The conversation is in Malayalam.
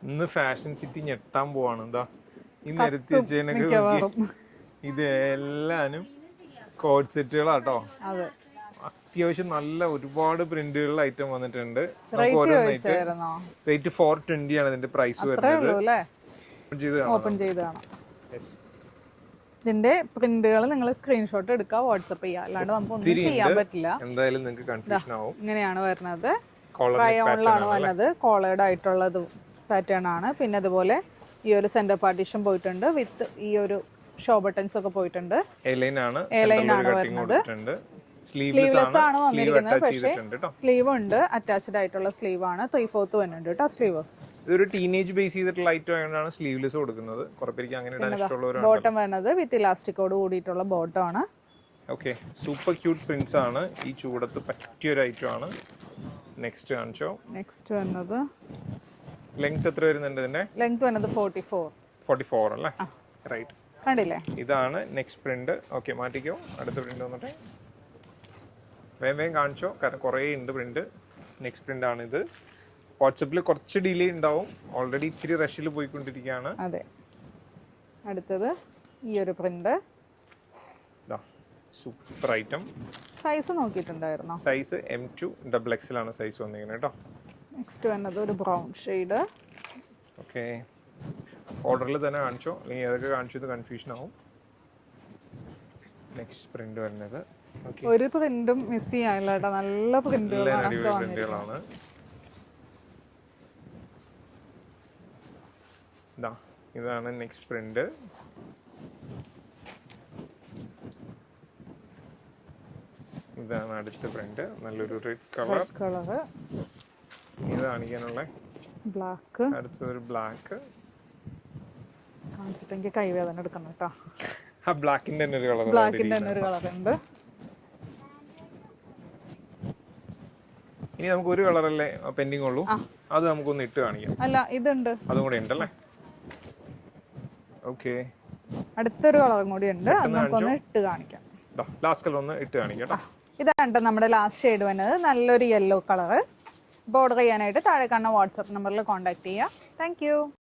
ഇന്ന് ഫാഷൻ സിറ്റി ഞെട്ടാൻ പോവാണ്. എന്താ ഈ നിരത്തി വെച്ചതിനൊക്കെ ഇത് എല്ലാനും കോഡ് സെറ്റുകളാട്ടോ. അത്യാവശ്യം നല്ല ഒരുപാട് പ്രിന്റുകളുടെ ഐറ്റം വന്നിട്ടുണ്ട്. റേറ്റ് 420 ആണ് ഇതിന്റെ പ്രൈസ് വരുന്നത്. ഓപ്പൺ ചെയ്ത് കാണാം. ഇതിന്റെ പ്രിന്റുകൾ നിങ്ങൾ സ്ക്രീൻഷോട്ട് എടുക്കുക, വാട്സ്ആപ്പ് ചെയ്യുക. അല്ലാണ്ട് നമുക്ക് ഒന്നും ചെയ്യാൻ പറ്റില്ല. എന്തായാലും നിങ്ങൾക്ക് കൺഫ്യൂഷൻ ആവും. ഇങ്ങനെയാണ് വരുന്നത്. റയോണിലാണ് വന്നത്. കോളേഡ് ആയിട്ടുള്ളത് പാറ്റേൺ ആണ്. പിന്നെ അതുപോലെ ഈ ഒരു സെന്റർ പാർട്ടീഷൻ പോയിട്ടുണ്ട്. വിത്ത് ഈ ഒരു ഷോ ബട്ടൺസ് ഒക്കെ പോയിട്ടുണ്ട്. എലൈൻ ആണ് വരുന്നത്. സ്ലീവ്ലെസ് ആണ് വന്നിരിക്കുന്നത്. പക്ഷേ സ്ലീവ് ഉണ്ട്, അറ്റാച്ച്ഡ് ആയിട്ടുള്ള സ്ലീവ് ആണ്. 3/4 വരുന്നുണ്ട് കേട്ടോ സ്ലീവ്. ഇതൊരു ടീനേജ് ബേസ് ചെയ്തിട്ടുള്ള ഐറ്റം ആയതുകൊണ്ടാണ് സ്ലീവ്ലെസ് കൊടുക്കുന്നത്. കുറേപ്പേർക്ക് അങ്ങനെ ഇടാൻ ഇഷ്ടമുള്ളവരാണ്. ബോട്ടം വരുന്നത് വിത്ത് ഇലാസ്റ്റിക്കോട് കൂടിയിട്ടുള്ള ബോട്ടം ആണ്. ഓക്കെ, സൂപ്പർ ക്യൂട്ട് പ്രിന്റ്സ് ആണ്. ഈ ചൂടത്ത് പറ്റിയൊരു ഐറ്റം ആണ്. നെക്സ്റ്റ് കാണിച്ചോ. നെക്സ്റ്റ് വരുന്നത് ലെങ്ത് എത്ര വരുന്നുണ്ട് ഇതിന്റെ? ലെങ്ത് വരുന്നത് 44 അല്ലേ? റൈറ്റ്, കണ്ടില്ലേ? ഇതാണ് നെക്സ്റ്റ് പ്രിന്റ്. ഓക്കെ, മാറ്റിക്കോ. അടുത്ത പ്രിന്റ് വന്നിട്ട് വേഗം കാണിച്ചോ, കാരണം കുറേ ഉണ്ട് പ്രിന്റ്. നെക്സ്റ്റ് പ്രിന്റ് ആണ് ഇത്. വാട്സപ്പിൽ കുറച്ച് ഡിലേ ഉണ്ടാവും. ഓൾറെഡി ഇച്ചിരി റഷിൽ പോയിക്കൊണ്ടിരിക്കുകയാണ്. അതെ, അടുത്തത് ഈ ഒരു പ്രിന്റ്. Super item. സൈസ് നോക്കിയിട്ടുണ്ടായിരുന്നോ? സൈസ് M2 XXL ആണ് സൈസ് വന്നിരിക്കുന്നത് കേട്ടോ. നെക്സ്റ്റ് വരുന്നത് ഒരു ബ്രൗൺ ഷെയ്ഡ്. ഓക്കെ, ഓർഡറിൽ തന്നെ കാണിച്ചോ, അല്ലെങ്കിൽ ഏതൊക്കെ കാണിച്ചത് കൺഫ്യൂഷൻ ആവും. നെക്സ്റ്റ് പ്രിന്റ് വരുന്നത് ഒരു പ്രിന്റും മിസ് ചെയ്യാനില്ല കേട്ടോ. നല്ല പ്രിന്റുകളാണ്. ഇതാണ് നെക്സ്റ്റ് പ്രിന്റ്. ഇതാണ് അടുത്ത പ്രിന്റ്. നല്ലൊരു റെഡ് കളർ. ഇത് കാണിക്കാനുള്ള ബ്ലാക്ക്. അടുത്തൊരു ബ്ലാക്ക്. കാണിച്ചിട്ടെങ്കിൽ കൈവേദന എടുക്കണം കേട്ടോ. ആ ബ്ലാക്കിന്റെ തന്നെ ഒരു കളർ. ബ്ലാക്കിന്റെ തന്നെ ഒരു കളർ ഉണ്ട്. ഇനി നമുക്ക് ഒരു കളറല്ലേ പെൻഡിങ് ഉള്ളൂ. അത് നമുക്കൊന്ന് ഇട്ട് കാണിക്കാം. അല്ല, ഇതുണ്ട്, അതും കൂടെ ഉണ്ടല്ലേ? ഓക്കെ, അടുത്തൊരു കളറും കൂടി ഉണ്ട്. നമുക്കൊന്ന് ഇട്ട് കാണിക്കാം. ലാസ്റ്റ് കളർ ഒന്ന് ഇട്ട് കാണിക്കാം. ഇതാണ് നമ്മുടെ ലാസ്റ്റ് ഷെയ്ഡ് വന്നത്. നല്ലൊരു യെല്ലോ കളർ. ഓർഡർ ചെയ്യാനായിട്ട് താഴെ കാണുന്ന വാട്സാപ്പ് നമ്പറിൽ കോൺടാക്ട് ചെയ്യുക. താങ്ക്